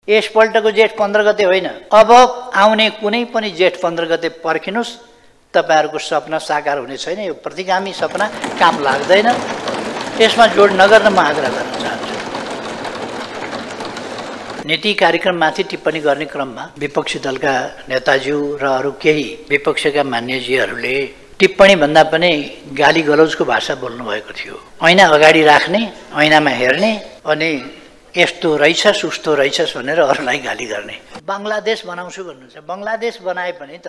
यसपल्टको जेठ 15 गते होइन, अब आउने कुनै पनि जेठ 15 गते पर्खिनुस्, तपाईहरुको सपना साकार हुने छैन। यो प्रतिगामी सपना काम लाग्दैन। यसमा जोड नगर्न म आग्रह गर्न चाहन्छु। नीति कार्यक्रममाथि टिप्पणी गर्ने क्रममा विपक्षी दलका नेताज्यू र अरू केही विपक्षका मान्यजीहरूले टिप्पणी भन्दा पनि गाली गलौजको भाषा बोल्नु भएको थियो। ऐना अगाडि राख्ने, ऐनामा हेर्ने अनि यस्तो रहेछस् उस्तो रहेछस् भनेर अरूलाई गाली गर्ने। बङ्गलादेश बनाउँछु भन्नुहुन्छ। बङ्गलादेश बनाए पनि त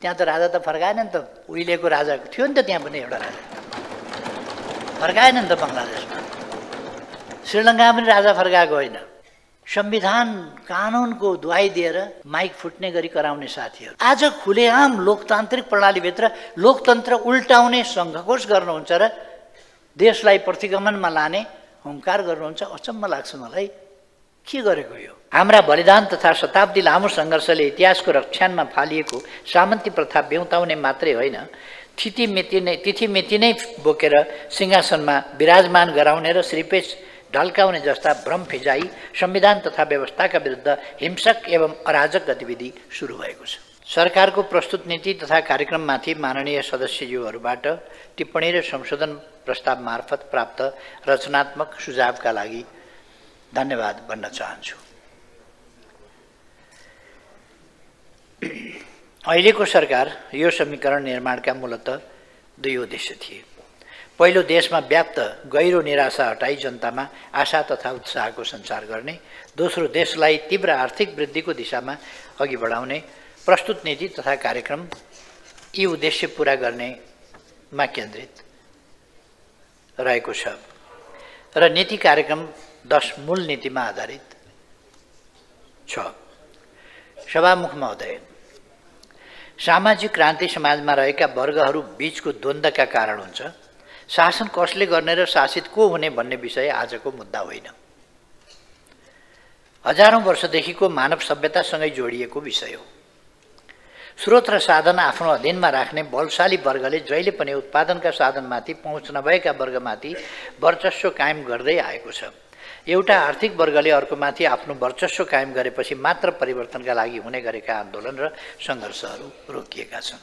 त्यहाँ त राजा त फर्काएन नि त। उहिलेको राजा थियो नि त त्यहाँ पनि एउटा राजा। फर्काएन नि त बङ्गलादेशमा। श्रीलङ्कामा पनि राजा फर्काएको होइन। संविधान कानुनको दुहाई दिएर माइक फुट्ने गरी कराउने साथीहरू आज खुलेआम लोकतान्त्रिक प्रणालीभित्र लोकतन्त्र उल्टाउने सङ्घर्ष गर्नुहुन्छ र देशलाई प्रतिगमनमा लाने हुङ्कार गर्नुहुन्छ। अचम्म लाग्छ मलाई, के गरेको यो? हाम्रा बलिदान तथा शताब्दी लामो सङ्घर्षले इतिहासको रक्षानमा फालिएको सामन्ती प्रथा बेउताउने मात्रै होइन, तिथिमिति नै बोकेर सिंहासनमा विराजमान गराउने र श्रीपेच ढल्काउने जस्ता भ्रम फिजाई संविधान तथा व्यवस्थाका विरुद्ध हिंसक एवं अराजक गतिविधि सुरु भएको छ। सरकारको प्रस्तुत नीति तथा कार्यक्रममाथि माननीय सदस्यज्यूहरूबाट टिप्पणी र संशोधन प्रस्ताव मार्फत प्राप्त रचनात्मक सुझावका लागि धन्यवाद भन्न चाहन्छु। अहिलेको सरकार यो समीकरण निर्माणका मूलतः दुई उद्देश्य थिए। पहिलो, देशमा व्याप्त गहिरो निराशा हटाई जनतामा आशा तथा उत्साहको सञ्चार गर्ने। दोस्रो, देशलाई तीव्र आर्थिक वृद्धिको दिशामा अघि बढाउने। प्रस्तुत नीति तथा कार्यक्रम यी उद्देश्य पूरा गर्नेमा केन्द्रित रहेको छ र नीति कार्यक्रम 10 मूल नीतिमा आधारित छ। सभामुख महोदय, सामाजिक क्रान्ति समाजमा रहेका वर्गहरू बीचको द्वन्द्वका कारण हुन्छ। शासन कसले गर्ने र शासित को हुने भन्ने विषय आजको मुद्दा होइन। हजारौं वर्षदेखिको मानव सभ्यतासँगै जोडिएको विषय हो। स्रोत र साधन आफ्नो अधीनमा राख्ने बलशाली वर्गले जहिले पनि उत्पादनका साधनमाथि पहुँच नभएका वर्गमाथि वर्चस्व कायम गर्दै आएको छ। एउटा आर्थिक वर्गले अर्कोमाथि आफ्नो वर्चस्व कायम गरेपछि मात्र परिवर्तनका लागि हुने गरेका आन्दोलन र सङ्घर्षहरू रोकिएका छन्।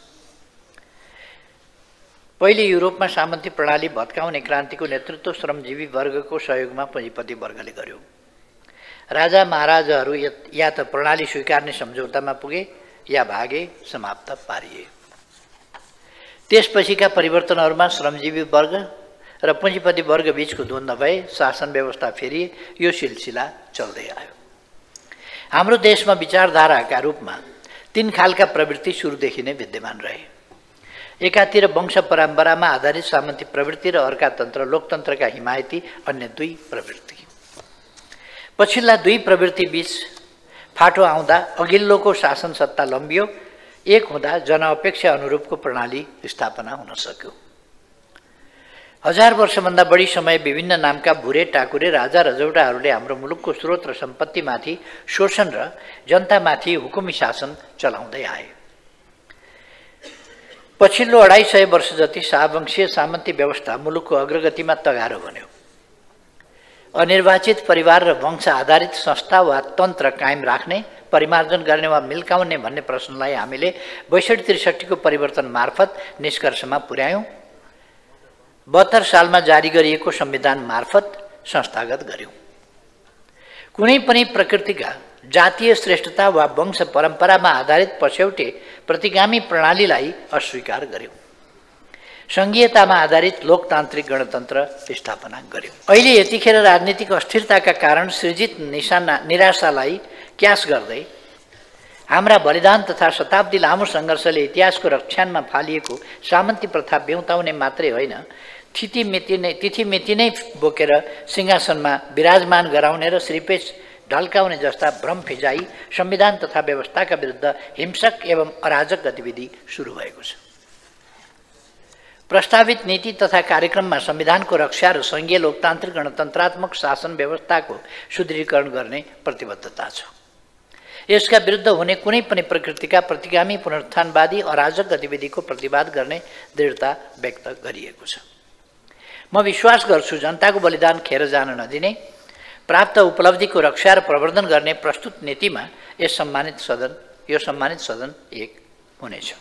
पहिले युरोपमा सामन्ती प्रणाली भत्काउने क्रान्तिको नेतृत्व श्रमजीवी वर्गको सहयोगमा पुँजीपति वर्गले गर्यो। राजा महाराजाहरू या त प्रणाली स्वीकार्ने सम्झौतामा पुगे या भागे, समाप्त पारिए। त्यसपछिका परिवर्तनहरूमा श्रमजीवी वर्ग र पुँजीपति वर्ग बीचको द्वन्द्व भए, शासन व्यवस्था फेरिए, यो सिलसिला चल्दै आयो। हाम्रो देशमा विचारधाराका रूपमा 3 खालका प्रवृत्ति सुरुदेखि नै विद्यमान रहे। एकातिर वंश परम्परामा आधारित सामन्ती प्रवृत्ति र अर्कातन्त्र लोकतन्त्रका हिमायती अन्य 2 प्रवृत्ति। पछिल्ला 2 प्रवृत्ति बीच फाटो आउँदा अघिल्लोको शासन सत्ता लम्बियो, एक हुँदा जनअपेक्षा अनुरूपको प्रणाली स्थापना हुन सक्यो। 1000 वर्षभन्दा बढी समय विभिन्न नामका भुरे टाकुरे राजा रजौटाहरूले हाम्रो मुलुकको स्रोत र सम्पत्तिमाथि शोषण र जनतामाथि हुकुमी शासन चलाउँदै आए। पछिल्लो 250 वर्ष जति शाहवंशीय सामन्ती व्यवस्था मुलुकको अग्रगतिमा तगारो बन्यो। अनिर्वाचित परिवार र वंश आधारित संस्था वा तन्त्र कायम राख्ने, परिमार्जन गर्ने वा मिल्काउने भन्ने प्रश्नलाई हामीले 62-63 को परिवर्तन मार्फत निष्कर्षमा पुर्यायौँ। 72 सालमा जारी गरिएको संविधान मार्फत संस्थागत गर्यौँ। कुनै पनि प्रकृतिका जातीय श्रेष्ठता वा वंश परम्परामा आधारित पछौटे प्रतिगामी प्रणालीलाई अस्वीकार गर्यौँ। सङ्घीयतामा आधारित लोकतान्त्रिक गणतन्त्र स्थापना गर्यौँ। अहिले यतिखेर राजनीतिक अस्थिरताका कारण सृजित निराशालाई क्यास गर्दै हाम्रा बलिदान तथा शताब्दी लामो सङ्घर्षले इतिहासको रक्षानमा फालिएको सामन्ती प्रथा बेउताउने मात्रै होइन, तिथिमिति नै बोकेर सिंहासनमा विराजमान गराउने र श्रीपेच ढल्काउने जस्ता भ्रम फिजाई संविधान तथा व्यवस्थाका विरुद्ध हिंसक एवं अराजक गतिविधि सुरु भएको छ। प्रस्तावित नीति तथा कार्यक्रममा संविधानको रक्षा र सङ्घीय लोकतान्त्रिक गणतन्त्रात्मक शासन व्यवस्थाको सुदृढीकरण गर्ने प्रतिबद्धता छ। यसका विरुद्ध हुने कुनै पनि प्रकृतिका प्रतिगामी पुनरुत्थानवादी अराजक गतिविधिको प्रतिवाद गर्ने दृढता व्यक्त गरिएको छ। म विश्वास गर्छु जनताको बलिदान खेर जान नदिने, प्राप्त उपलब्धिको रक्षा र प्रवर्धन गर्ने प्रस्तुत नीतिमा यो सम्मानित सदन एक हुनेछ।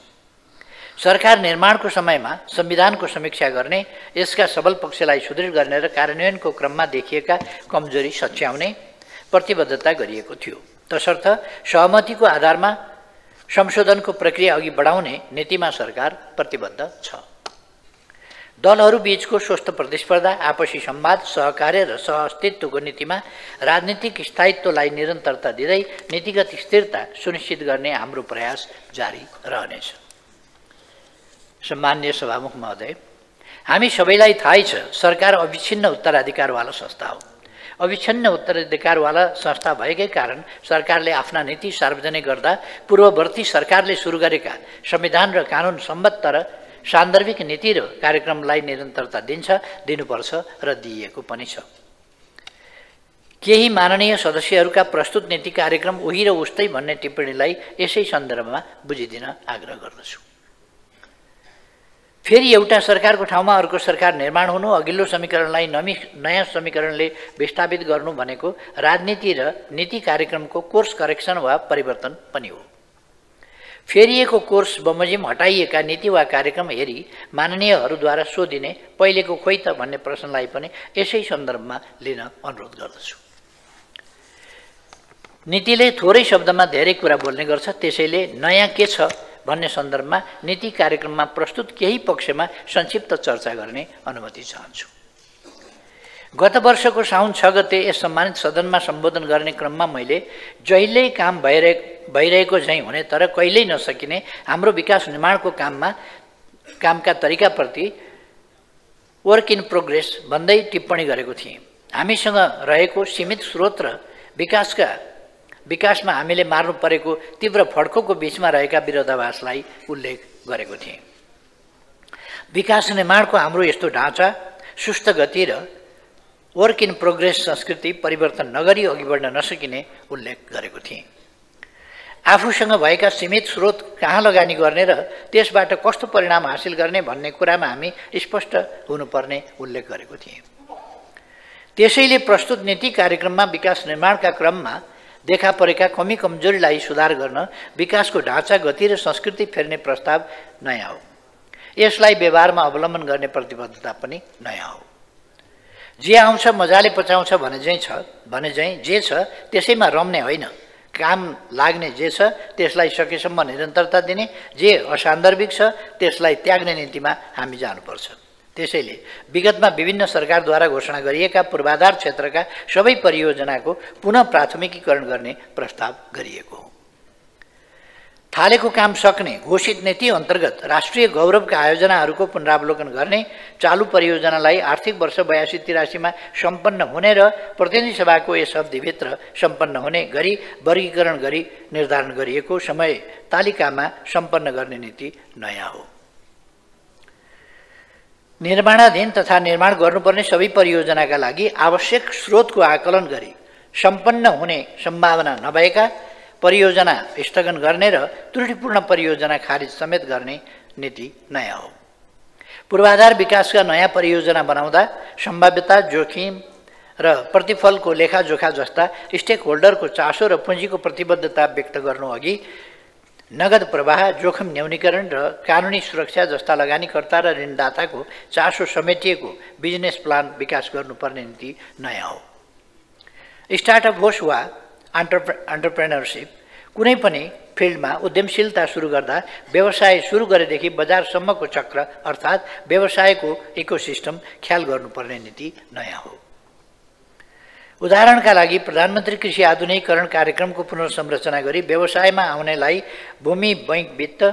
सरकार निर्माणको समयमा संविधानको समीक्षा गर्ने, यसका सबल पक्षलाई सुदृढ गर्ने र कार्यान्वयनको क्रममा देखिएका कमजोरी सच्याउने प्रतिबद्धता गरिएको थियो। तसर्थ सहमतिको आधारमा संशोधनको प्रक्रिया अघि बढाउने नीतिमा सरकार प्रतिबद्ध छ। दलहरू बीचको स्वस्थ प्रतिस्पर्धा, आपसी संवाद, सहकार्य र सहअस्तित्वको नीतिमा राजनीतिक स्थायित्वलाई निरन्तरता दिँदै नीतिगत स्थिरता सुनिश्चित गर्ने हाम्रो प्रयास जारी रहनेछ। सम्माननीय सभामुख महोदय, हामी सबैलाई थाहै छ सरकार अविच्छिन्न उत्तराधिकारवाला संस्था हो। अविच्छिन्न उत्तराधिकारवाला संस्था भएकै कारण सरकारले आफ्ना नीति सार्वजनिक गर्दा पूर्ववर्ती सरकारले सुरु गरेका संविधान र कानुन सम्बद्ध र सान्दर्भिक नीति र कार्यक्रमलाई निरन्तरता दिनुपर्छ र दिइएको पनि छ। केही माननीय सदस्यहरूका प्रस्तुत नीति कार्यक्रम उही र उस्तै भन्ने टिप्पणीलाई यसै सन्दर्भमा बुझिदिन आग्रह गर्दछु। फेरि एउटा सरकारको ठाउँमा अर्को सरकार निर्माण हुनु, अघिल्लो समीकरणलाई नयाँ समीकरणले विस्थापित गर्नु भनेको राजनीति र नीति कार्यक्रमको कोर्स करेक्सन वा परिवर्तन पनि हो। फेरिएको कोर्स बमोजिम हटाइएका नीति वा कार्यक्रम हेरी माननीयहरूद्वारा सोधिने पहिलेको खोइ त भन्ने प्रश्नलाई पनि यसै सन्दर्भमा लिन अनुरोध गर्दछु। नीतिले थोरै शब्दमा धेरै कुरा बोल्ने गर्छ, त्यसैले नयाँ के छ भन्ने सन्दर्भमा नीति कार्यक्रममा प्रस्तुत केही पक्षमा संक्षिप्त चर्चा गर्ने अनुमति चाहन्छु। गत वर्षको साउन 6 गते यस सम्मानित सदनमा सम्बोधन गर्ने क्रममा मैले जहिल्यै काम भइरहेको झैँ हुने तर कहिल्यै नसकिने हाम्रो विकास निर्माणको कामका तरिकाप्रति वर्क इन प्रोग्रेस भन्दै टिप्पणी गरेको थिएँ। हामीसँग रहेको सीमित स्रोत र विकासमा हामीले मार्नु परेको तीव्र फड्कोको बीचमा रहेका विरोधाभासलाई उल्लेख गरेको थिएँ। विकास निर्माणको हाम्रो यस्तो ढाँचा, सुस्त गति र वर्क इन प्रोग्रेस संस्कृति परिवर्तन नगरी अघि बढ्न नसकिने उल्लेख गरेको थिएँ। आफूसँग भएका सीमित स्रोत कहाँ लगानी गर्ने र त्यसबाट कस्तो परिणाम हासिल गर्ने भन्ने कुरामा हामी स्पष्ट हुनुपर्ने उल्लेख गरेको थिएँ। त्यसैले प्रस्तुत नीति कार्यक्रममा विकास निर्माणका क्रममा देखा परेका कमी कमजोरीलाई सुधार गर्न विकासको ढाँचा, गति र संस्कृति फेर्ने प्रस्ताव नयाँ हो। यसलाई व्यवहारमा अवलम्बन गर्ने प्रतिबद्धता पनि नयाँ हो। जे आउँछ मजाले पचाउँछ भने झैँ जे छ त्यसैमा रम्ने होइन, काम लाग्ने जे छ त्यसलाई सकेसम्म निरन्तरता दिने, जे असान्दर्भिक छ त्यसलाई त्याग्ने नीतिमा हामी जानुपर्छ। त्यसैले विगतमा विभिन्न सरकारद्वारा घोषणा गरिएका पूर्वाधार क्षेत्रका सबै परियोजनाको पुनः प्राथमिकीकरण गर्ने प्रस्ताव गरिएको हो। थालेको काम सक्ने घोषित नीति अन्तर्गत राष्ट्रिय गौरवका आयोजनाहरूको पुनरावलोकन गर्ने, चालु परियोजनालाई आर्थिक वर्ष 82-83 सम्पन्न हुने र प्रतिनिधि सभाको यस अवधिभित्र सम्पन्न हुने गरी वर्गीकरण गरी निर्धारण गरिएको समय तालिकामा सम्पन्न गर्ने नीति नयाँ हो। निर्माणाधीन तथा निर्माण गर्नुपर्ने सबै परियोजनाका लागि आवश्यक स्रोतको आकलन गरी सम्पन्न हुने सम्भावना नभएका परियोजना स्थगन गर्ने र त्रुटिपूर्ण परियोजना खारिज समेत गर्ने नीति नयाँ हो। पूर्वाधार विकासका नयाँ परियोजना बनाउँदा सम्भाव्यता, जोखिम र प्रतिफलको लेखाजोखा जस्ता स्टेक होल्डरको चासो र पुँजीको प्रतिबद्धता व्यक्त गर्नु अघि नगद प्रवाह, जोखिम न्यूनीकरण र कानुनी सुरक्षा जस्ता लगानीकर्ता र ऋणदाताको चासो समेटिएको बिजनेस प्लान विकास गर्नुपर्ने नीति नयाँ हो। स्टार्टअप होस् वा एन्टरप्रेन्योरसिप, कुनै पनि फिल्डमा उद्यमशीलता सुरु गर्दा व्यवसाय सुरु गरेदेखि बजारसम्मको चक्र अर्थात् व्यवसायको इकोसिस्टम ख्याल गर्नुपर्ने नीति नयाँ हो। उदाहरणका लागि प्रधानमन्त्री कृषि आधुनिकीकरण कार्यक्रमको पुनर्संरचना गरी व्यवसायमा आउनेलाई भूमि, बैंक वित्त,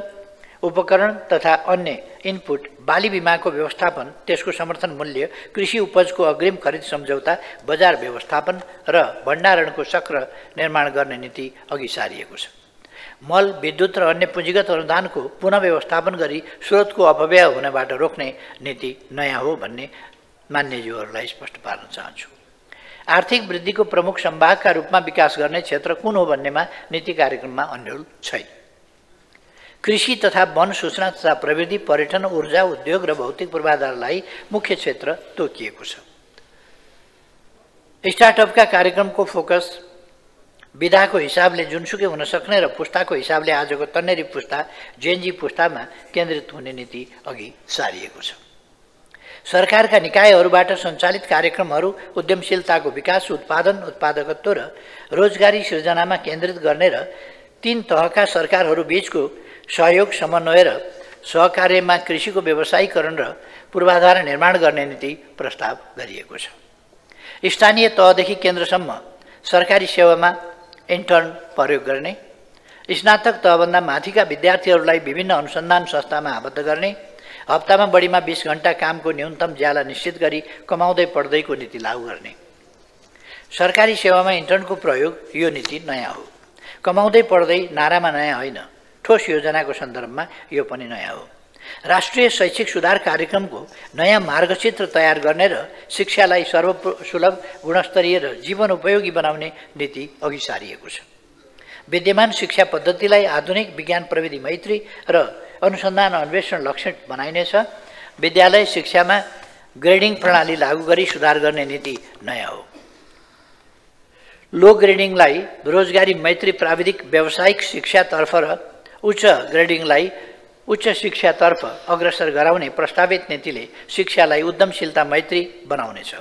उपकरण तथा अन्य इनपुट, बाली बिमाको व्यवस्थापन, त्यसको समर्थन मूल्य, कृषि उपजको अग्रिम खरिद सम्झौता, बजार व्यवस्थापन र भण्डारणको चक्र निर्माण गर्ने नीति अघि सारिएको छ। मल, विद्युत र अन्य पुँजीगत अनुदानको पुनः व्यवस्थापन गरी स्रोतको अपव्यय हुनबाट रोक्ने नीति नयाँ हो भन्ने मान्यज्यूहरूलाई स्पष्ट पार्न चाहन्छु। आर्थिक वृद्धिको प्रमुख संवाहका रूपमा विकास गर्ने क्षेत्र कुन हो भन्नेमा नीति कार्यक्रममा अन्यल छैन। कृषि तथा वन, सूचना तथा प्रविधि, पर्यटन, ऊर्जा, उद्योग र भौतिक पूर्वाधारलाई मुख्य क्षेत्र तोकिएको छ। स्टार्टअपका कार्यक्रमको फोकस विधाको हिसाबले जुनसुकै हुन सक्ने र पुस्ताको हिसाबले आजको तन्नेरी पुस्ता जेनजी पुस्तामा केन्द्रित हुने नीति अघि सारिएको छ। सरकारका निकायहरूबाट सञ्चालित कार्यक्रमहरू उद्यमशीलताको विकास, उत्पादन, उत्पादकत्व र रोजगारी सृजनामा केन्द्रित गर्ने र 3 तहका सरकारहरू बीचको सहयोग, समन्वय र सहकार्यमा कृषिको व्यवसायीकरण र पूर्वाधार निर्माण गर्ने नीति प्रस्ताव गरिएको छ। स्थानीय तहदेखि केन्द्रसम्म सरकारी सेवामा इन्टर्न प्रयोग गर्ने, स्नातक तहभन्दा माथिका विद्यार्थीहरूलाई विभिन्न अनुसन्धान संस्थामा आबद्ध गर्ने, हप्तामा बढीमा 20 घण्टा कामको न्यूनतम ज्याला निश्चित गरी कमाउँदै पढ्दैको नीति लागू गर्ने। सरकारी सेवामा इन्टर्नको प्रयोग यो नीति नयाँ हो। कमाउँदै पढ्दै नारामा नयाँ होइन, ठोस योजनाको सन्दर्भमा यो पनि नयाँ हो। राष्ट्रिय शैक्षिक सुधार कार्यक्रमको नयाँ मार्गचित्र तयार गर्ने र शिक्षालाई सर्वसुलभ, गुणस्तरीय र जीवन उपयोगी बनाउने नीति अघि सारिएको छ। विद्यमान शिक्षा पद्धतिलाई आधुनिक, विज्ञान प्रविधि मैत्री र अनुसन्धान अन्वेषण लक्षित बनाइनेछ। विद्यालय शिक्षामा ग्रेडिङ प्रणाली लागू गरी सुधार गर्ने नीति नयाँ हो। लो ग्रेडिङलाई रोजगारी मैत्री प्राविधिक व्यावसायिक शिक्षातर्फ र उच्च ग्रेडिङलाई उच्च शिक्षातर्फ अग्रसर गराउने प्रस्तावित नीतिले शिक्षालाई उद्यमशीलता मैत्री बनाउनेछ।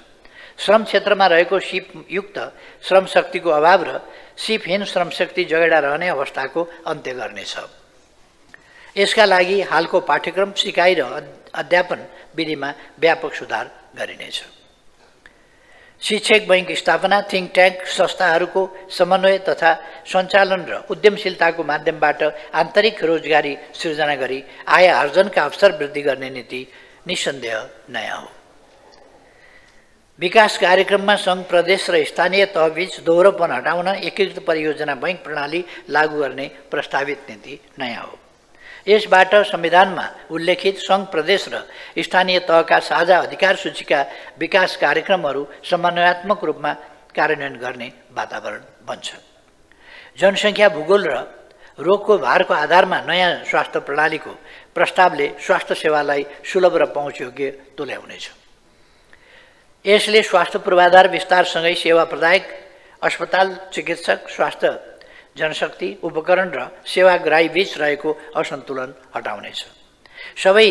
श्रम क्षेत्रमा रहेको सिपयुक्त श्रमशक्तिको अभाव र सिपहीन श्रमशक्ति जगेडा रहने अवस्थाको अन्त्य गर्नेछ। यसका लागि हालको पाठ्यक्रम, सिकाइ र अध्यापन विधिमा व्यापक सुधार गरिनेछ। शिक्षक बैंक स्थापना, थिङ्क ट्याङ्क संस्थाहरूको समन्वय तथा सञ्चालन र उद्यमशीलताको माध्यमबाट आन्तरिक रोजगारी सृजना गरी आय आर्जनका अवसर वृद्धि गर्ने नीति निसन्देह नयाँ हो। विकास कार्यक्रममा सङ्घ, प्रदेश र स्थानीय तहबीच दोहोरोपन हटाउन एकीकृत परियोजना बैंक प्रणाली लागू गर्ने प्रस्तावित नीति नयाँ हो। यसबाट संविधानमा उल्लेखित सङ्घ, प्रदेश र स्थानीय तहका साझा अधिकार सूचीका विकास कार्यक्रमहरू समन्वयात्मक रूपमा कार्यान्वयन गर्ने वातावरण बन्छ। जनसङ्ख्या, भूगोल र रोगको भारको आधारमा नयाँ स्वास्थ्य प्रणालीको प्रस्तावले स्वास्थ्य सेवालाई सुलभ र पहुँचयोग्य तुल्याउनेछ। यसले स्वास्थ्य पूर्वाधार विस्तारसँगै सेवा प्रदायक, अस्पताल, चिकित्सक, स्वास्थ्य जनशक्ति, उपकरण र सेवाग्राही बीच रहेको असन्तुलन हटाउनेछ। सबै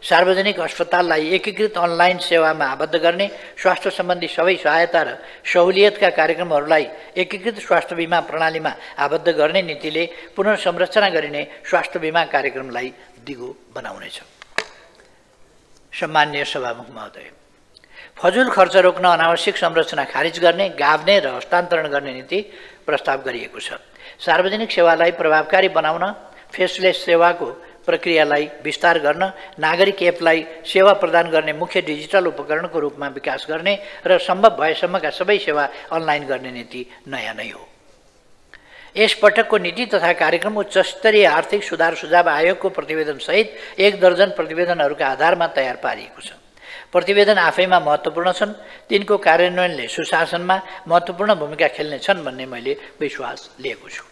सार्वजनिक अस्पताललाई एकीकृत अनलाइन सेवामा आबद्ध गर्ने, स्वास्थ्य सम्बन्धी सबै सहायता र सहुलियतका कार्यक्रमहरूलाई एकीकृत स्वास्थ्य बिमा प्रणालीमा आबद्ध गर्ने नीतिले पुनर्संरचना गरिने स्वास्थ्य बिमा कार्यक्रमलाई दिगो बनाउनेछ। सम्माननीय सभामुख महोदय, फजुल खर्च रोक्न अनावश्यक संरचना खारिज गर्ने, गाभ्ने र हस्तान्तरण गर्ने नीति प्रस्ताव गरिएको छ। सार्वजनिक सेवालाई प्रभावकारी बनाउन फेसलेस सेवाको प्रक्रियालाई विस्तार गर्न, नागरिक एपलाई सेवा प्रदान गर्ने मुख्य डिजिटल उपकरणको रूपमा विकास गर्ने र सम्भव भएसम्मका सबै सेवा अनलाइन गर्ने नीति नयाँ नै हो। यस पटकको नीति तथा कार्यक्रम उच्च स्तरीय आर्थिक सुधार सुझाव आयोगको प्रतिवेदनसहित 1 दर्जन प्रतिवेदनहरूका आधारमा तयार पारिएको छ। प्रतिवेदन आफैमा महत्त्वपूर्ण छन्, तिनको कार्यान्वयनले सुशासनमा महत्त्वपूर्ण भूमिका खेल्नेछन् भन्ने मैले विश्वास लिएको छु।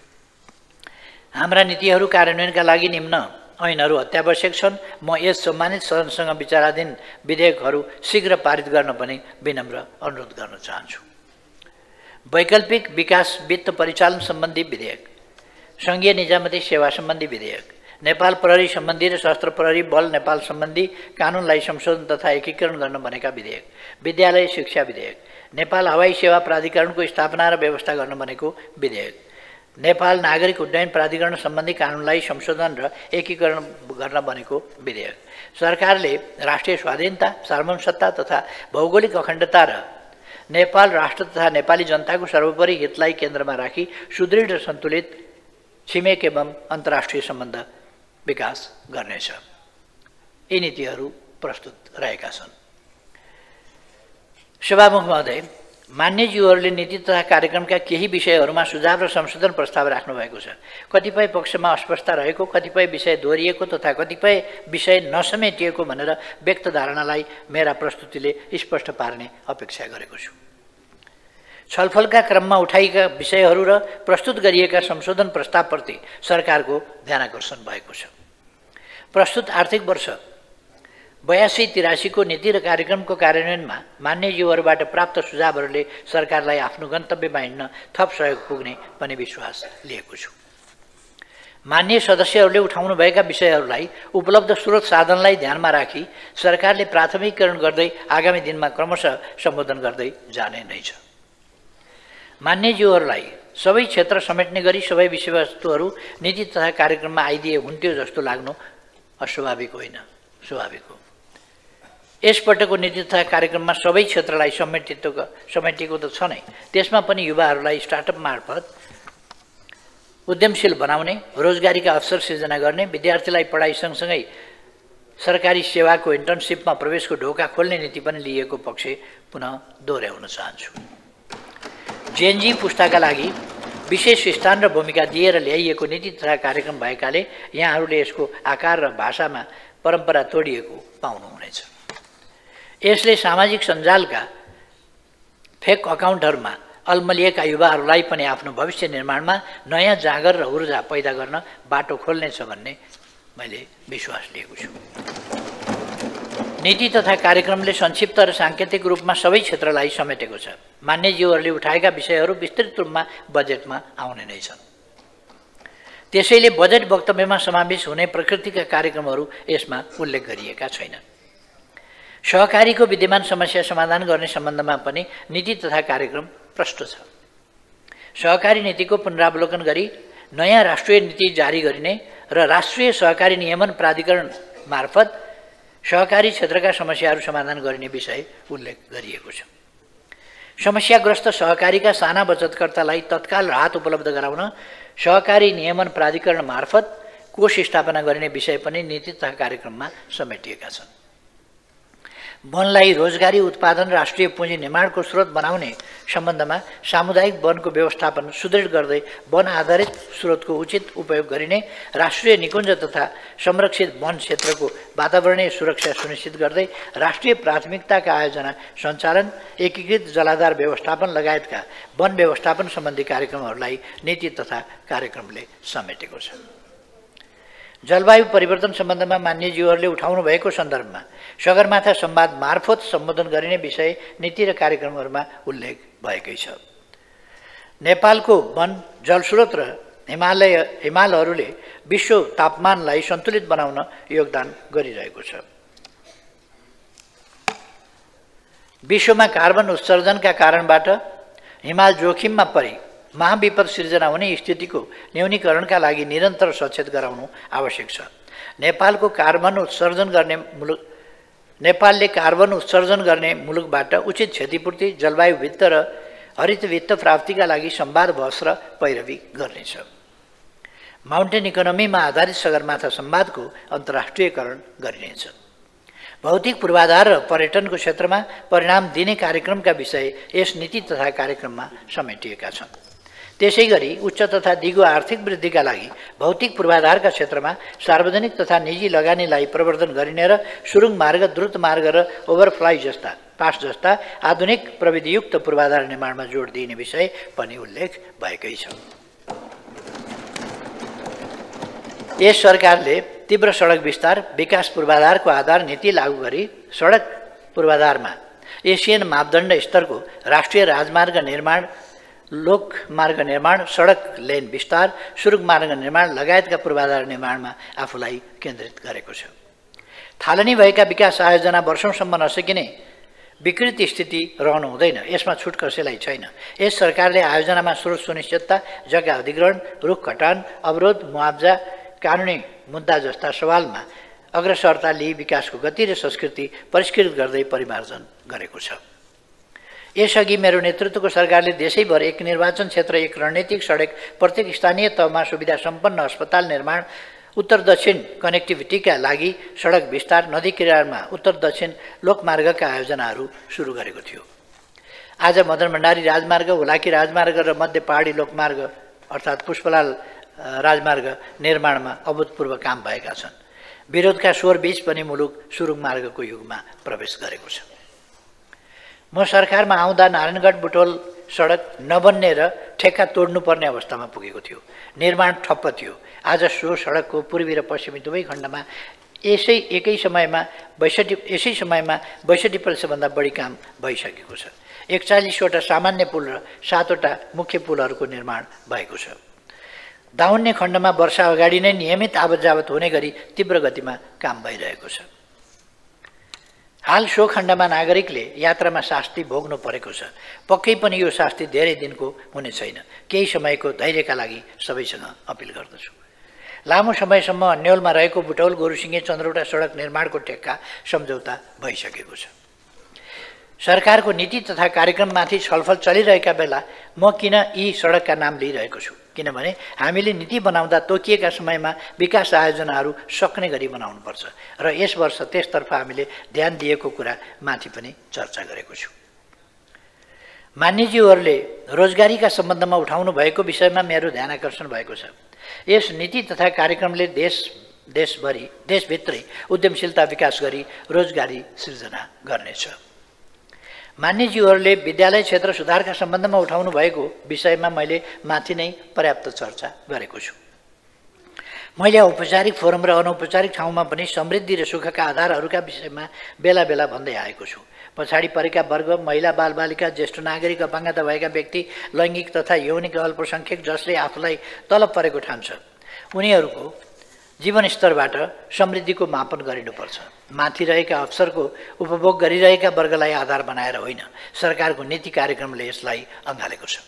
हाम्रा नीतिहरू कार्यान्वयनका लागि निम्न ऐनहरू अत्यावश्यक छन्। म यस सम्मानित सदनसँग विचाराधीन विधेयकहरू शीघ्र पारित गर्न पनि विनम्र अनुरोध गर्न चाहन्छु। वैकल्पिक विकास वित्त परिचालन सम्बन्धी विधेयक, सङ्घीय निजामती सेवा सम्बन्धी विधेयक, नेपाल प्रहरी सम्बन्धी र सशस्त्र प्रहरी बल नेपाल सम्बन्धी कानुनलाई संशोधन तथा एकीकरण गर्न बनेका विधेयक, विद्यालय शिक्षा विधेयक, नेपाल हवाई सेवा प्राधिकरणको स्थापना र व्यवस्था गर्न बनेको विधेयक, नेपाल नागरिक उड्डयन प्राधिकरण सम्बन्धी कानुनलाई संशोधन र एकीकरण गर्न बनेको विधेयक, सरकारले राष्ट्रिय स्वाधीनता, सार्वभौमसत्ता तथा भौगोलिक अखण्डता र नेपाल राष्ट्र तथा नेपाली जनताको सर्वोपरि हितलाई केन्द्रमा राखी सुदृढ र सन्तुलित छिमेक एवं अन्तर्राष्ट्रिय सम्बन्ध विकास गर्नेछ। यी नीतिहरू प्रस्तुत रहेका छन्। सभामुख महोदय, मान्यज्यूहरूले नीति तथा कार्यक्रमका केही विषयहरूमा सुझाव र संशोधन प्रस्ताव राख्नु भएको छ। कतिपय पक्षमा अस्पष्टता रहेको, कतिपय विषय दोहोरिएको तथा कतिपय विषय नसमेटिएको भनेर व्यक्त धारणालाई मेरा प्रस्तुतिले स्पष्ट पार्ने अपेक्षा गरेको छु। छलफलका क्रममा उठाइएका विषयहरू र प्रस्तुत गरिएका संशोधन प्रस्तावप्रति सरकारको ध्यानाकर्षण भएको छ। प्रस्तुत आर्थिक वर्ष 82-83 को नीति र कार्यक्रमको कार्यान्वयनमा मान्यज्यूहरूबाट प्राप्त सुझावहरूले सरकारलाई आफ्नो गन्तव्यमा हिँड्न थप सहयोग पुग्ने पनि विश्वास लिएको छु। मान्य सदस्यहरूले उठाउनुभएका विषयहरूलाई उपलब्ध स्रोत साधनलाई ध्यानमा राखी सरकारले प्राथमिकीकरण गर्दै आगामी दिनमा क्रमशः सम्बोधन गर्दै जाने नै छ। मान्यज्यूहरूलाई सबै क्षेत्र समेट्ने गरी सबै विषयवस्तुहरू नीति तथा कार्यक्रममा आइदिए हुन्थ्यो जस्तो लाग्नु अस्वाभाविक होइन, स्वाभाविक हो। यसपटकको नीति तथा कार्यक्रममा सबै क्षेत्रलाई समेटिएको त छ नै, त्यसमा पनि युवाहरूलाई स्टार्टअप मार्फत उद्यमशील बनाउने, रोजगारीका अवसर सिर्जना गर्ने, विद्यार्थीलाई पढाइ सँगसँगै सरकारी सेवाको इन्टर्नसिपमा प्रवेशको ढोका खोल्ने नीति पनि लिएको पक्ष पुनः दोहोऱ्याउन चाहन्छु। जेएनजी पुस्ताका लागि विशेष स्थान र भूमिका दिएर ल्याइएको नीति तथा कार्यक्रम भएकाले यहाँहरूले यसको आकार र भाषामा परम्परा तोडिएको पाउनुहुनेछ। यसले सामाजिक सञ्जालका फेक अकाउन्टहरूमा अल्मलिएका युवाहरूलाई पनि आफ्नो भविष्य निर्माणमा नयाँ जाँगर र ऊर्जा पैदा गर्न बाटो खोल्नेछ भन्ने मैले विश्वास लिएको छु। नीति तथा कार्यक्रमले संक्षिप्त र साङ्केतिक रूपमा सबै क्षेत्रलाई समेटेको छ। मान्यज्यूहरूले उठाएका विषयहरू विस्तृत रूपमा बजेटमा आउने नै छन्। त्यसैले बजेट वक्तव्यमा समावेश हुने प्रकृतिका कार्यक्रमहरू यसमा उल्लेख गरिएका छैनन्। सहकारीको विद्यमान समस्या समाधान गर्ने सम्बन्धमा पनि नीति तथा कार्यक्रम प्रष्ट छ। सहकारी नीतिको पुनरावलोकन गरी नयाँ राष्ट्रिय नीति जारी गरिने र राष्ट्रिय सहकारी नियमन प्राधिकरण मार्फत सहकारी क्षेत्रका समस्याहरू समाधान गरिने विषय उल्लेख गरिएको छ। समस्याग्रस्त सहकारीका साना बचतकर्तालाई तत्काल राहत उपलब्ध गराउन सहकारी नियमन प्राधिकरण मार्फत कोष स्थापना गरिने विषय पनि नीति तथा कार्यक्रममा समेटिएका छन्। वनलाई रोजगारी उत्पादन राष्ट्रिय पुँजी निर्माणको स्रोत बनाउने सम्बन्धमा सामुदायिक वनको व्यवस्थापन सुदृढ गर्दै वन आधारित स्रोतको उचित उपयोग गरिने, राष्ट्रिय निकुञ्ज तथा संरक्षित वन क्षेत्रको वातावरणीय सुरक्षा सुनिश्चित गर्दै राष्ट्रिय प्राथमिकताका आयोजना सञ्चालन, एकीकृत जलाधार व्यवस्थापन लगायतका वन व्यवस्थापन सम्बन्धी कार्यक्रमहरूलाई नीति तथा कार्यक्रमले समेटेको छ। जलवायु परिवर्तन सम्बन्धमा मान्यज्यूहरूले उठाउनु भएको सन्दर्भमा सगरमाथा संवाद मार्फत सम्बोधन गरिने विषय नीति र कार्यक्रमहरूमा उल्लेख भएकै छ। नेपालको वन, जलस्रोत र हिमालहरूले विश्व तापमानलाई सन्तुलित बनाउन योगदान गरिरहेको छ। विश्वमा कार्बन उत्सर्जनका कारणबाट हिमाल जोखिममा परि महाविपद सिर्जना हुने स्थितिको न्यूनीकरणका लागि निरन्तर सचेत गराउनु आवश्यक छ। नेपालले कार्बन उत्सर्जन गर्ने मुलुकबाट उचित क्षतिपूर्ति, जलवायु वित्त र हरित वित्त प्राप्तिका लागि संवाद बहस र पैरवी गर्नेछ। माउन्टेन इकोनोमीमा आधारित सगरमाथा संवादको अन्तर्राष्ट्रियकरण गरिनेछ। भौतिक पूर्वाधार र पर्यटनको क्षेत्रमा परिणाम दिने कार्यक्रमका विषय यस नीति तथा कार्यक्रममा समेटिएका छन्। त्यसैगरी उच्च तथा दिगो आर्थिक वृद्धिका लागि भौतिक पूर्वाधारका क्षेत्रमा सार्वजनिक तथा निजी लगानीलाई प्रवर्धन गरिने र सुरुङ मार्ग, द्रुत मार्ग र ओभरफ्लाई पास जस्ता आधुनिक प्रविधियुक्त पूर्वाधार निर्माणमा जोड दिइने विषय पनि उल्लेख भएकै छ। यस सरकारले तीव्र सडक विस्तार, विकास पूर्वाधारको आधार नीति लागू गरी सडक पूर्वाधारमा एसियन मापदण्ड स्तरको राष्ट्रिय राजमार्ग निर्माण, लोकमार्ग निर्माण, सडक लेन विस्तार, सुरुङ मार्ग निर्माण लगायतका पूर्वाधार निर्माणमा आफूलाई केन्द्रित गरेको छ। थालनी भएका विकास आयोजना वर्षौंसम्म नसकिने विकृत स्थिति रहनु हुँदैन, यसमा छुट कसैलाई छैन। यस सरकारले आयोजनामा स्रोत सुनिश्चितता, जग्गा अधिग्रहण, रुख कटान, अवरोध, मुआब्जा, कानुनी मुद्दा जस्ता सवालमा अग्रसरता लिई विकासको गति र संस्कृति परिष्कृत गर्दै परिमार्जन गरेको छ। यसअघि मेरो नेतृत्वको सरकारले देशैभर एक निर्वाचन क्षेत्र, एक रणनीतिक सडक, प्रत्येक स्थानीय तहमा सुविधा सम्पन्न अस्पताल निर्माण, उत्तर दक्षिण कनेक्टिभिटीका लागि सडक विस्तार, नदी किनारमा उत्तर दक्षिण लोकमार्गका आयोजनाहरू सुरु गरेको थियो। आज मदन भण्डारी राजमार्ग, हुलाकी राजमार्ग र मध्य पहाडी लोकमार्ग अर्थात् पुष्पलाल राजमार्ग निर्माणमा अभूतपूर्व काम भएका छन्। विरोधका स्वर बीच पनि मुलुक सुरुङ मार्गको युगमा प्रवेश गरेको छ। म सरकारमा आउँदा नारायणगढ बुटोल सडक नबन्ने र ठेक्का तोड्नुपर्ने अवस्थामा पुगेको थियो। निर्माण ठप्प थियो। आज सो सडकको पूर्वी र पश्चिमी दुवै खण्डमा एकै समयमा 62% भन्दा बढी काम भइसकेको छ। 41वटा सामान्य पुल र 7वटा मुख्य पुलहरूको निर्माण भएको छ। दाउन्ने खण्डमा वर्षा अगाडि नै नियमित आवतजावत हुने गरी तीव्र गतिमा काम भइरहेको छ। हाल सो खण्डमा नागरिकले यात्रामा शास्ति भोग्नु परेको छ। पक्कै पनि यो शास्ति धेरै दिनको हुने छैन। केही समयको धैर्यका लागि सबैसँग अपिल गर्दछु। लामो समयसम्म अन्यलमा रहेको बुटौल गोरुसिङे चन्द्रौटा सडक निर्माणको टेक्का सम्झौता भइसकेको छ। सरकारको नीति तथा कार्यक्रममाथि छलफल चलिरहेका बेला म किन यी सडकका नाम लिइरहेको छु, किनभने हामीले नीति बनाउँदा तोकिएका समयमा विकास आयोजनाहरू सक्ने गरी बनाउनुपर्छ र यस वर्ष त्यसतर्फ हामीले ध्यान दिएको कुरा माथि पनि चर्चा गरेको छु। मान्यज्यूहरूले रोजगारीका सम्बन्धमा उठाउनु भएको विषयमा मेरो ध्यान आकर्षण भएको छ। यस नीति तथा कार्यक्रमले देशभित्रै उद्यमशीलता विकास गरी रोजगारी सृजना गर्नेछ। मान्यज्यूहरूले विद्यालय क्षेत्र सुधारका सम्बन्धमा उठाउनु भएको विषयमा मैले माथि नै पर्याप्त चर्चा गरेको छु। मैले औपचारिक फोरम र अनौपचारिक ठाउँमा पनि समृद्धि र सुखका आधारहरूका विषयमा बेला बेला भन्दै आएको छु। पछाडि परेका वर्ग, महिला, बालबालिका, ज्येष्ठ नागरिक, अपाङ्गता भएका व्यक्ति, लैङ्गिक तथा यौनिक अल्पसङ्ख्यक जसले आफूलाई तलब परेको ठान्छ, उनीहरूको जीवनस्तरबाट समृद्धिको मापन गरिनुपर्छ। माथि रहेका अवसरको उपभोग गरिरहेका वर्गलाई आधार बनाएर होइन, सरकारको नीति कार्यक्रमले यसलाई अँगालेको छ।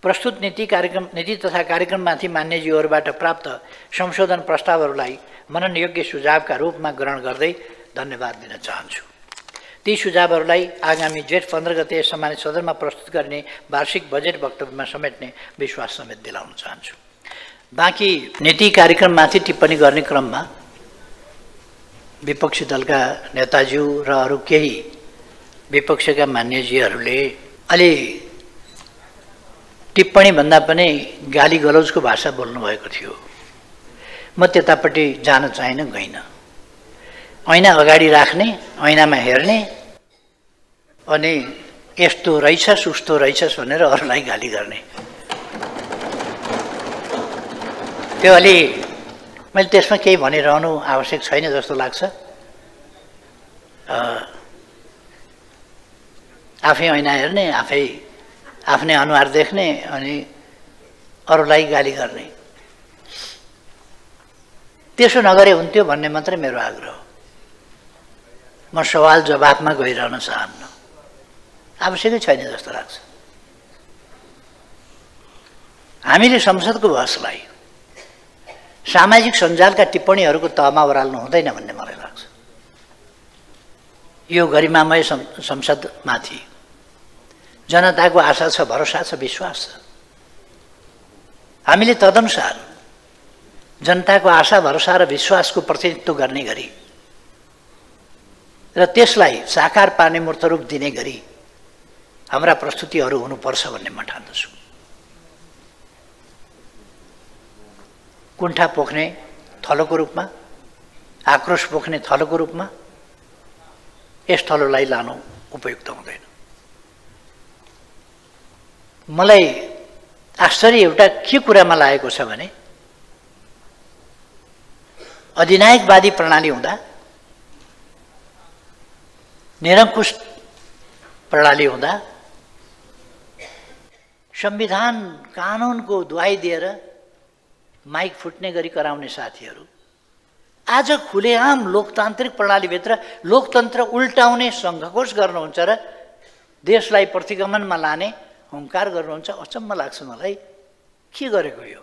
प्रस्तुत नीति तथा कार्यक्रममाथि मान्यज्यूहरूबाट प्राप्त संशोधन प्रस्तावहरूलाई मननयोग्य सुझावका रूपमा ग्रहण गर्दै धन्यवाद दिन चाहन्छु। ती सुझावहरूलाई आगामी जेठ 15 गते सम्मानित सदनमा प्रस्तुत गर्ने वार्षिक बजेट वक्तव्यमा समेट्ने विश्वास समेत दिलाउन चाहन्छु। बाँकी नीति कार्यक्रममाथि टिप्पणी गर्ने क्रममा विपक्षी दलका नेताज्यू र अरू केही विपक्षका मान्यज्यूहरूले अलि टिप्पणी भन्दा पनि गाली गलौजको भाषा बोल्नुभएको थियो। म त्यतापट्टि जान चाहिँ गइनँ। ऐना अगाडि राख्ने, ऐनामा हेर्ने अनि यस्तो रहेछस् उस्तो रहेछस् भनेर अरूलाई गाली गर्ने, त्यो अलि मैले त्यसमा केही भनिरहनु आवश्यक छैन जस्तो लाग्छ। आफै ऐना हेर्ने, आफै आफ्नै अनुहार देख्ने अनि अरूलाई गाली गर्ने, त्यसो नगरे हुन्थ्यो भन्ने मात्रै मेरो आग्रह। म सवाल जवाफमा गइरहन चाहन्न, आवश्यकै छैन जस्तो लाग्छ। हामीले संसदको बहसलाई सामाजिक सञ्जालका टिप्पणीहरूको तहमा ओह्राल्नु हुँदैन भन्ने मलाई लाग्छ। यो गरिमामय संसदमाथि जनताको आशा छ, भरोसा छ, विश्वास छ। हामीले तदनुसार जनताको आशा, भरोसा र विश्वासको प्रतिनिधित्व गर्ने गरी र त्यसलाई साकार पार्ने मूर्त रूप दिने गरी हाम्रा प्रस्तुतिहरू हुनुपर्छ भन्ने म ठान्दछु। कुण्ठा पोख्ने थलोको रूपमा, आक्रोश पोख्ने थलोको रूपमा यस थलोलाई लानु उपयुक्त हुँदैन। मलाई आश्चर्य एउटा के कुरामा लागेको छ भने अधिनायकवादी प्रणाली हुँदा, निरङ्कुश प्रणाली हुँदा संविधान कानुनको दुहाई दिएर माइक फुट्ने गरी कराउने साथीहरू आज खुलेआम लोकतान्त्रिक प्रणालीभित्र लोकतन्त्र उल्टाउने सङ्घर्ष गर्नुहुन्छ र देशलाई प्रतिगमनमा लाने हुङ्कार गर्नुहुन्छ। अचम्म लाग्छ मलाई, के गरेको यो?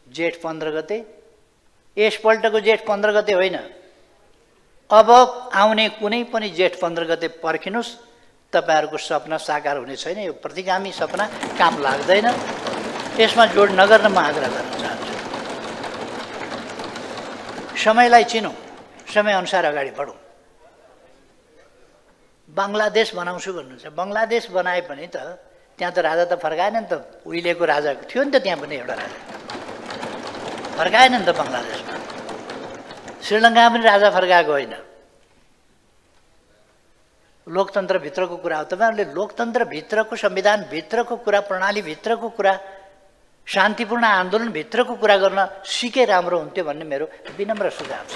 जेठ 15 गते, यसपल्टको जेठ 15 गते होइन, अब आउने कुनै पनि जेठ 15 गते पर्खिनुहोस्, तपाईँहरूको सपना साकार हुने छैन। यो प्रतिगामी सपना काम लाग्दैन, यसमा जोड नगर्न म आग्रह गर्न चाहन्छु। समयलाई चिनौँ, समयअनुसार अगाडि बढौँ। बङ्गलादेश बनाउँछु भन्नुहुन्छ, बङ्गलादेश बनाए पनि त त्यहाँ त राजा त फर्काएन नि त, उहिलेको राजा थियो नि त, त्यहाँ पनि एउटा राजा फर्काएन नि त बङ्गलादेशमा। श्रीलङ्कामा पनि राजा फर्काएको होइन। लोकतन्त्रभित्रको कुरा हो। तपाईँहरूले लोकतन्त्रभित्रको, संविधानभित्रको कुरा, प्रणालीभित्रको कुरा शान्तिपूर्ण आन्दोलनभित्रको कुरा गर्न सिके राम्रो हुन्थ्यो भन्ने मेरो विनम्र सुझाव छ।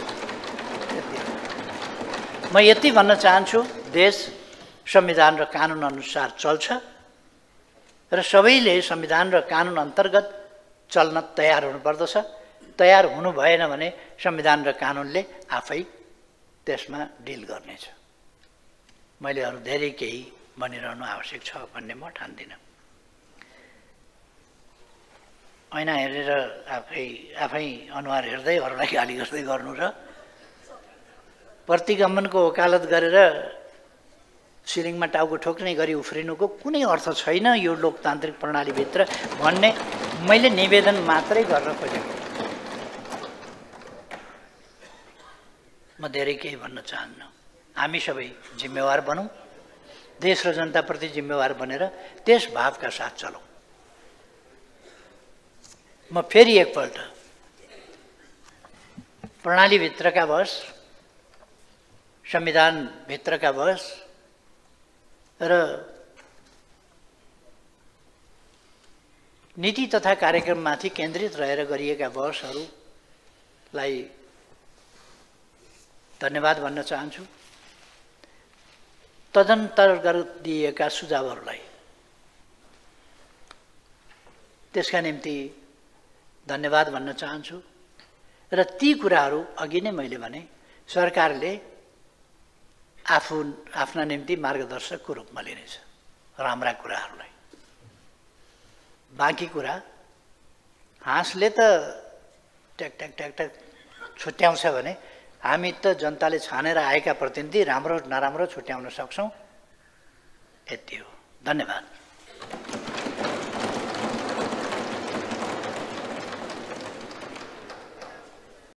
म यति भन्न चाहन्छु, देश संविधान र कानुन अनुसार चल्छ र सबैले संविधान र कानुन अन्तर्गत चल्न तयार हुनुपर्दछ। तयार हुनु भएन भने संविधान र कानुनले आफै त्यसमा डिल गर्नेछ। मैले अरू धेरै केही भनिरहनु आवश्यक छ भन्ने म ठान्दिनँ। ऐना हेरेर आफै अनुहार हेर्दै अरूलाई गाली गर्दै गर्नु र प्रतिगमनको वकालत गरेर सिलिङमा टाउको ठोक्ने गरी उफ्रिनुको कुनै अर्थ छैन यो लोकतान्त्रिक प्रणालीभित्र भन्ने मैले निवेदन मात्रै गर्न खोजेको। म धेरै केही भन्न चाहन्न। हामी सबै जिम्मेवार बनौँ, देश र जनताप्रति जिम्मेवार बनेर त्यस भावका साथ चलौँ। म फेरि एकपल्ट प्रणालीभित्रका बस, संविधानभित्रका बस र नीति तथा कार्यक्रममाथि केन्द्रित रहेर गरिएका बहसहरूलाई धन्यवाद भन्न चाहन्छु। तदन्तर्गत दिएका सुझावहरूलाई त्यसका निम्ति धन्यवाद भन्न चाहन्छु र ती कुराहरू अघि नै मैले भने सरकारले आफ्ना निम्ति मार्गदर्शकको रूपमा लिनेछ राम्रा कुराहरूलाई। बाँकी कुरा हाँसले त ट्याक ट्याक ट्याक ट्याक छुट्याउँछ भने हामी त जनताले छानेर आएका प्रतिनिधि राम्रो नराम्रो छुट्याउन सक्छौँ। यति हो। धन्यवाद।